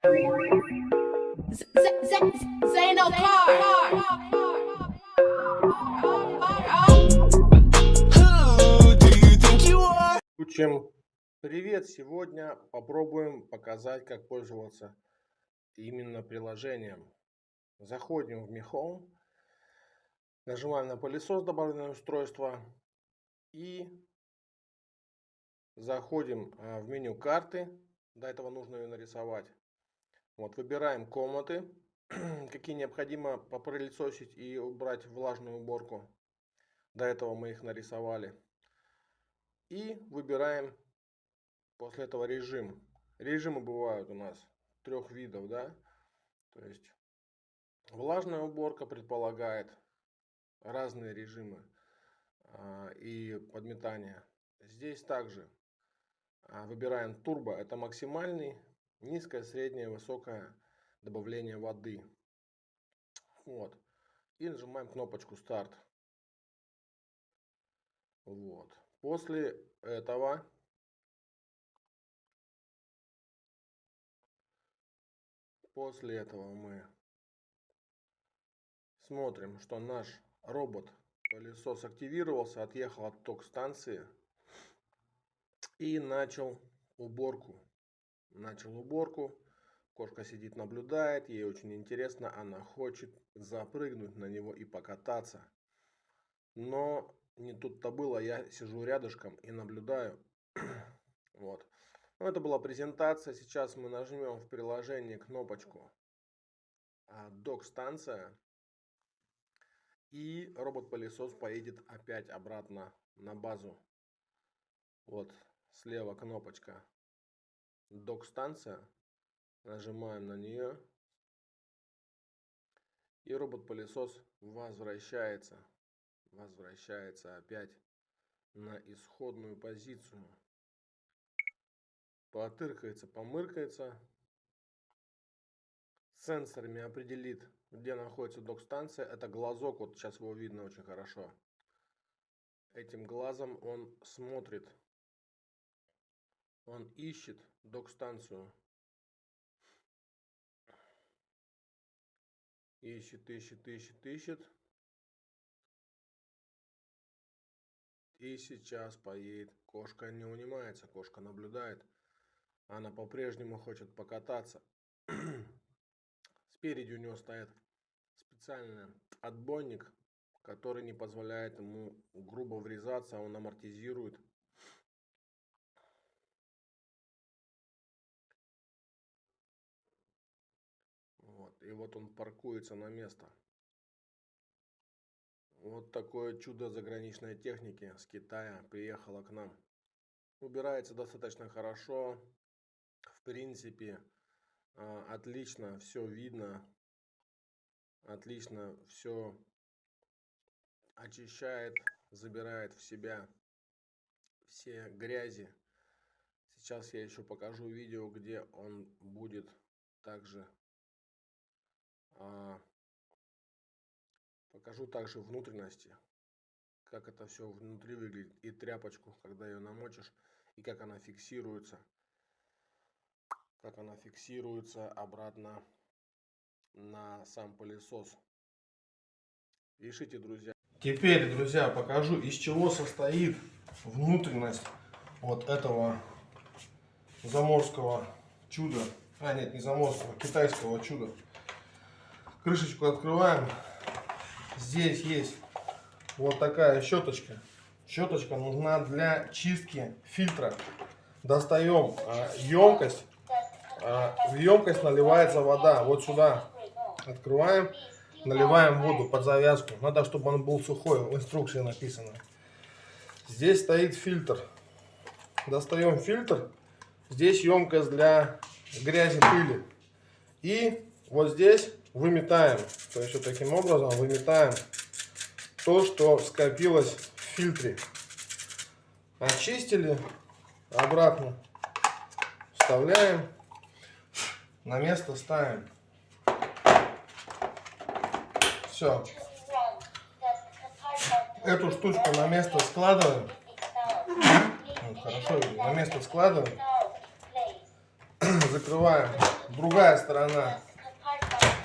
Zeno Car. Всем привет! Сегодня попробуем показать, как пользоваться именно приложением. Заходим в Mi Home, нажимаем на пылесос, добавленное устройство, и заходим в меню карты. До этого нужно ее нарисовать. Вот, выбираем комнаты, какие необходимо попылесосить и убрать влажную уборку. До этого мы их нарисовали. И выбираем после этого режим. Режимы бывают у нас трех видов, да. То есть влажная уборка предполагает разные режимы и подметания. Здесь также выбираем турбо, это максимальный, низкое, среднее, высокое добавление воды. Вот. И нажимаем кнопочку старт. Вот. После этого мы смотрим, что наш робот-пылесос активировался, отъехал от ток-станции и начал уборку. Кошка сидит, наблюдает, ей очень интересно, она хочет запрыгнуть на него и покататься. Но не тут-то было, я сижу рядышком и наблюдаю. Вот. Это была презентация. Сейчас мы нажмем в приложении кнопочку док-станция, и робот-пылесос поедет опять обратно на базу. Вот слева кнопочка док-станция, нажимаем на нее, и робот-пылесос возвращается опять на исходную позицию. Потыркается, помыркается, сенсорами определит, где находится док-станция. Это глазок, вот сейчас его видно очень хорошо. Этим глазом он смотрит, он ищет док-станцию. Ищет. И сейчас поедет. Кошка не унимается, кошка наблюдает. Она по-прежнему хочет покататься. Спереди у него стоит специальный отбойник, который не позволяет ему грубо врезаться, он амортизирует. Вот. И вот он паркуется на место. Вот такое чудо заграничной техники с Китая приехало к нам. Убирается достаточно хорошо. В принципе, отлично все видно. Отлично все очищает, забирает в себя все грязи. Сейчас я еще покажу видео, где он будет также. Покажу также внутренности, как это все внутри выглядит, и тряпочку, когда ее намочишь, и как она фиксируется. Обратно на сам пылесос. Решите, друзья. Теперь, друзья, покажу, из чего состоит внутренность вот этого заморского чуда. Нет, не заморского, китайского чуда. Крышечку открываем. Здесь есть вот такая щеточка. Щеточка нужна для чистки фильтра. Достаем емкость. В емкость наливается вода. Вот сюда открываем, наливаем воду под завязку. Надо, чтобы он был сухой. В инструкции написано. Здесь стоит фильтр. Достаем фильтр. Здесь емкость для грязи, пыли. И вот здесь выметаем. То есть вот таким образом выметаем то, что скопилось в фильтре. Очистили, обратно вставляем, на место ставим. Все. Эту штучку на место складываем. Вот, хорошо, на место складываем. Закрываем другая сторона.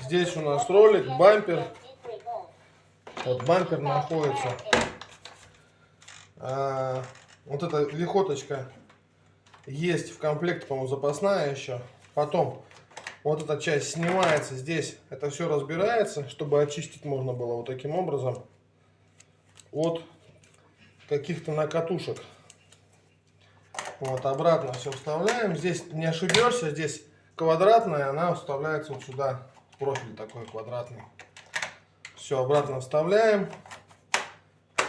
Здесь у нас ролик, бампер. Вот бампер находится. Вот эта вихоточка есть в комплекте, по-моему, запасная еще. Потом вот эта часть снимается здесь. Это все разбирается, чтобы очистить можно было вот таким образом от каких-то накатушек. Вот обратно все вставляем. Здесь не ошибешься, здесь квадратная, она вставляется вот сюда. Профиль такой квадратный. Все обратно вставляем.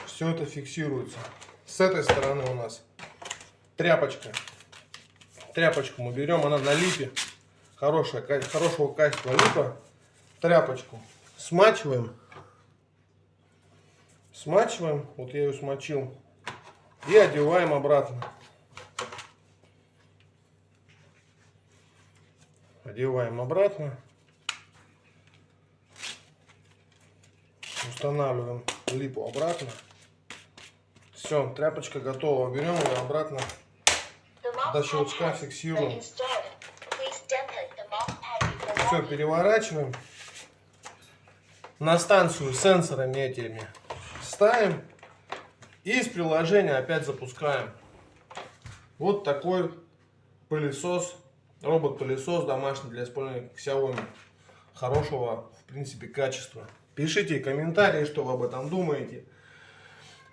Все это фиксируется. С этой стороны у нас тряпочка. Тряпочку мы берем, она на липе. Хорошего качества липа. Тряпочку смачиваем. Смачиваем. Вот я ее смочил. И одеваем обратно. Одеваем обратно. Устанавливаем липу обратно. Все, тряпочка готова. Берем ее обратно. До щелчка фиксируем. Все, переворачиваем. На станцию с сенсорами этими ставим. И с приложения опять запускаем. Вот такой пылесос. Робот-пылесос домашний для использования Xiaomi. Хорошего, в принципе, качества. Пишите комментарии, что вы об этом думаете.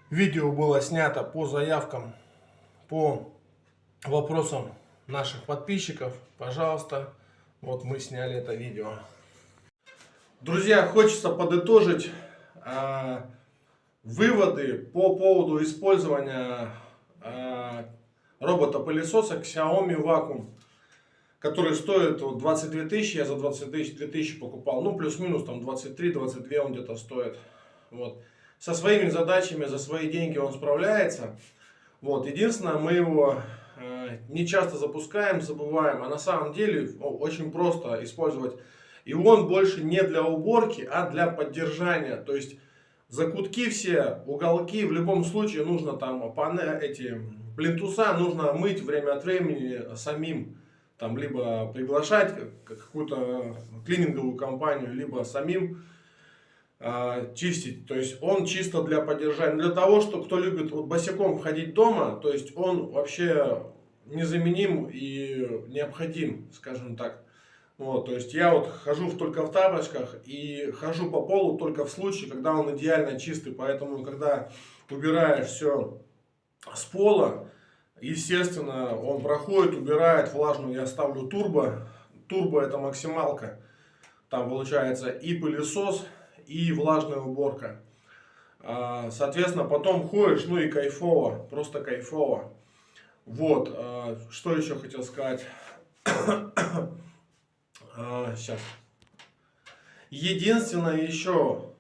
Видео было снято по заявкам, по вопросам наших подписчиков. Пожалуйста, вот мы сняли это видео. Друзья, хочется подытожить выводы по поводу использования робота-пылесоса Xiaomi Vacuum, который стоит 22 тысячи, я за 23 тысячи покупал, ну плюс-минус там 23-22 он где-то стоит. Вот. Со своими задачами, за свои деньги он справляется. Вот. Единственное, мы его не часто запускаем, забываем, а на самом деле очень просто использовать. И он больше не для уборки, а для поддержания. То есть закутки все, уголки, в любом случае нужно там эти плинтуса нужно мыть время от времени самим. Там либо приглашать какую-то клининговую компанию, либо самим чистить. То есть он чисто для поддержания. Для того, что кто любит вот босиком ходить дома, то есть он вообще незаменим и необходим, скажем так. Вот, то есть я вот хожу только в тапочках и хожу по полу только в случае, когда он идеально чистый. Поэтому, когда убираешь все с пола, естественно, он проходит, убирает влажную. Я ставлю турбо. Турбо это максималка. Там получается и пылесос, и влажная уборка. Соответственно, потом ходишь, ну и кайфово. Просто кайфово. Вот. Что еще хотел сказать. Сейчас. Единственное еще,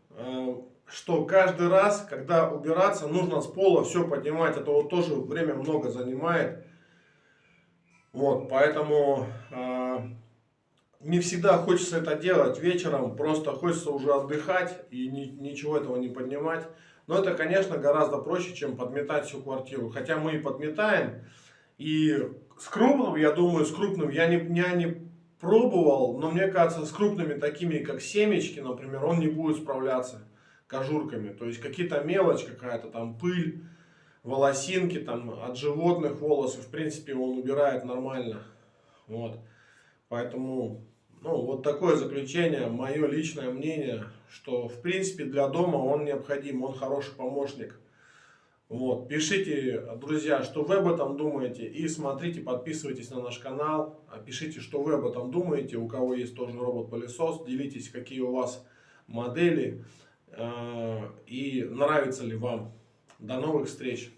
что каждый раз, когда убираться, нужно с пола все поднимать. Это вот тоже время много занимает. Вот, поэтому не всегда хочется это делать вечером. Просто хочется уже отдыхать и ничего этого не поднимать. Но это, конечно, гораздо проще, чем подметать всю квартиру. Хотя мы и подметаем. И с крупным, я думаю, с крупным я не пробовал. Но мне кажется, с крупными такими, как семечки, например, он не будет справляться кожурками. То есть какие-то мелочь какая-то, там пыль, волосинки там от животных, волосы, в принципе, он убирает нормально. Вот. Поэтому, ну, вот такое заключение, мое личное мнение, что, в принципе, для дома он необходим, он хороший помощник. Вот. Пишите, друзья, что вы об этом думаете, и смотрите, подписывайтесь на наш канал, пишите, что вы об этом думаете, у кого есть тоже робот-пылесос, делитесь, какие у вас модели и нравится ли вам. До новых встреч!